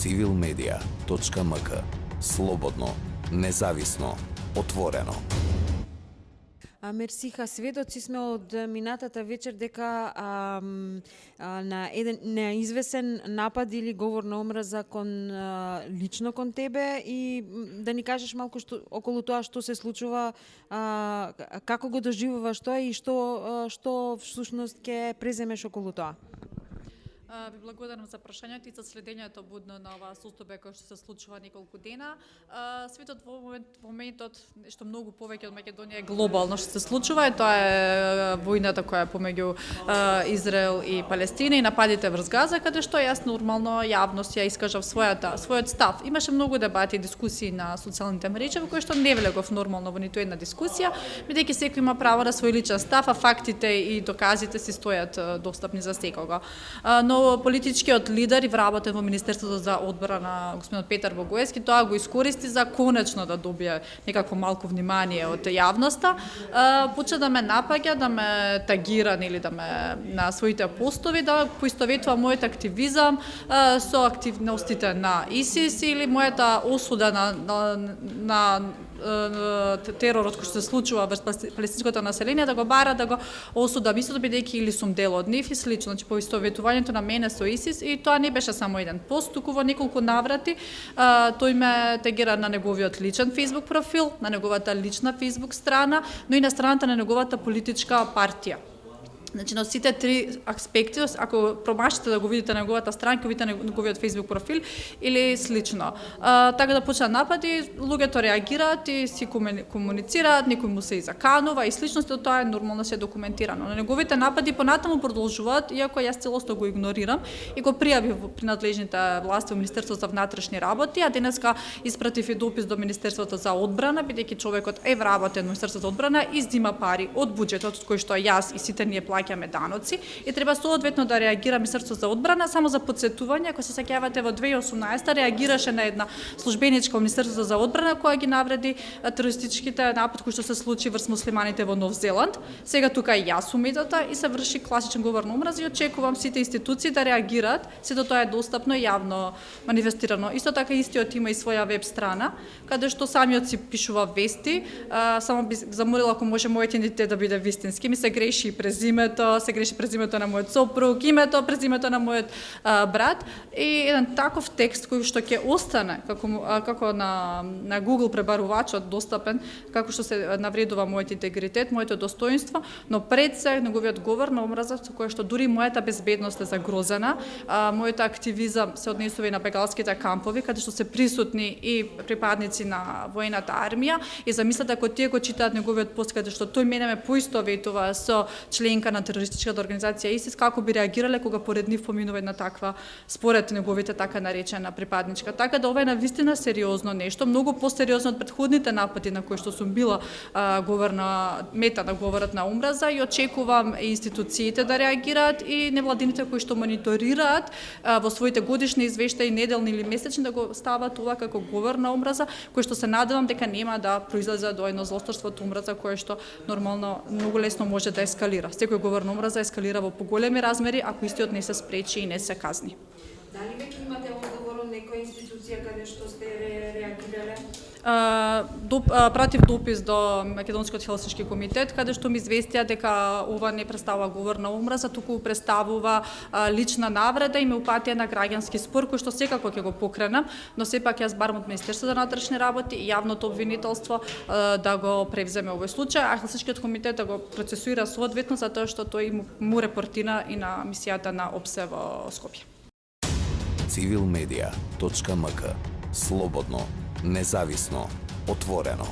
civilmedia.mk. Слободно, независно, отворено. Мерсиха, сведоци сме од минатата вечер дека на еден неизвесен напад или говор на омраза лично кон тебе и да ни кажеш малку околу тоа што се случува, како го доживуваш тоа и што всушност ќе преземеш околу тоа. Ви благодарам за прашањето и за следењето будно на оваа состојба која што се случува неколку дена. Светот во моментот нешто многу повеќе од Македонија е глобално што се случува, и тоа е војната која е помеѓу Израел и Палестина и нападите врз Газа, каде што јас нормално јавност ја искажав својот став. Имаше многу дебати и дискусии на социјалните мрежи во кои што не влегов нормално во ниту една дискусија, бидејќи секој има право на свој личен став, а фактите и доказите си стојат достапни за секого. Но политичкиот лидер и вработен во Министерството за одбрана господинот Петар Богоевски тоа го искористи за конечно да добие некакво малку внимание од јавноста. Почна да ме напаѓа, да ме тагира или да ме на своите постови, да поистоветува мојот активизам со активностите на ИСИС или мојата осуда на теророт кој се случува врз палестинското население, да го бара да го осудам истото бидејќи или сум дел од нив и слично. Значи поистоветувањето на мене со ИСИС, и тоа не беше само еден пост, туку во неколку наврати тој ме тагира на неговиот личен Facebook профил, на неговата лична Facebook страна, но и на страната на неговата политичка партија. Значи, на сите три аспекти, ако промашите да го видите на неговата странка, видите на неговиот Facebook профил или слично. Така да почна напади, луѓето реагираат и си комуницираат, некој му се и заканува и сличното, тоа е нормално, се документирано. Но неговите напади понатаму продолжуваат, иако јас целосно го игнорирам и го пријавив при надлежните власти во Министерството за внатрешни работи, а денеска испратив и допис до Министерството за одбрана, бидејќи човекот е вработен во Министерството за одбрана и зима пари од буџетот кој што јас и сите ние плаќаме даноци, и треба соодветно да реагира Министерството за одбрана. Само за потсетување, ако се сеќавате, во 2018 реагираше на една службеничка во Министерството за одбрана која ги навреди терористичките напад кои што се случи врз муслиманите во Нов Зеланд. Сега тука и јас сум метата и се врши класичен говор на омраза и очекувам сите институции да реагираат, сето тоа е достапно и јавно манифестирано. Исто така истиот има и своја веб страна, каде што самиот си пишува вести. Само би замолила ако може мојот идентитет да биде вистински. Ми се греши презимето, на мојот сопруг, името, презимето на мојот брат, и еден таков текст кој што ќе остане како на Google пребарувачот достапен, како што се навредува мојот интегритет, моето достоинство, но пред се неговиот говор на омраза со кој што дури мојата безбедност е загрозена, мојот активизам се однесува и на бегалските кампови, каде што се присутни и припадници на воената армија, и замислете ако тие го читаат неговиот пост каде што тој мене ме поистоветува со членка на терористичката организација ИСИС, како би реагирале кога поред нив поминува една таква, според неговите така наречена припадничка. Така да ова е навистина сериозно нешто, многу посериозно од претходните напади на кои што сум била мета на говорот на омраза, и очекувам институциите да реагираат и невладините кои што мониторираат во своите годишни извештаи, неделни или месечни, да го стават ова како говор на омраза, кој што се надевам дека нема да произлезе до едно злосторство од омраза кое што нормално многу лесно може да ескалира. Секој говор на омраза ескалира во поголеми размери ако истиот не се спречи и не се казни. Дали веќе имате одговор од некоја институција каде што сте реагирале? Пратив допис до Македонскиот Хелсиншки комитет, каде што ми известија дека ова не представува говор на омраза, туку представува лична навреда и ме упатија на граѓански спор, кој што секако ќе го покренам, но сепак јас барам од Министерството за внатрешни работи и јавното обвинителство да го превземе овој случај, а Хелсиншкиот комитет да го процесуира соодветно, затоа што тој му репортира и на мисијата на ОПСЕ во Скопје. civilmedia.mk. Слободно, независно, отворено.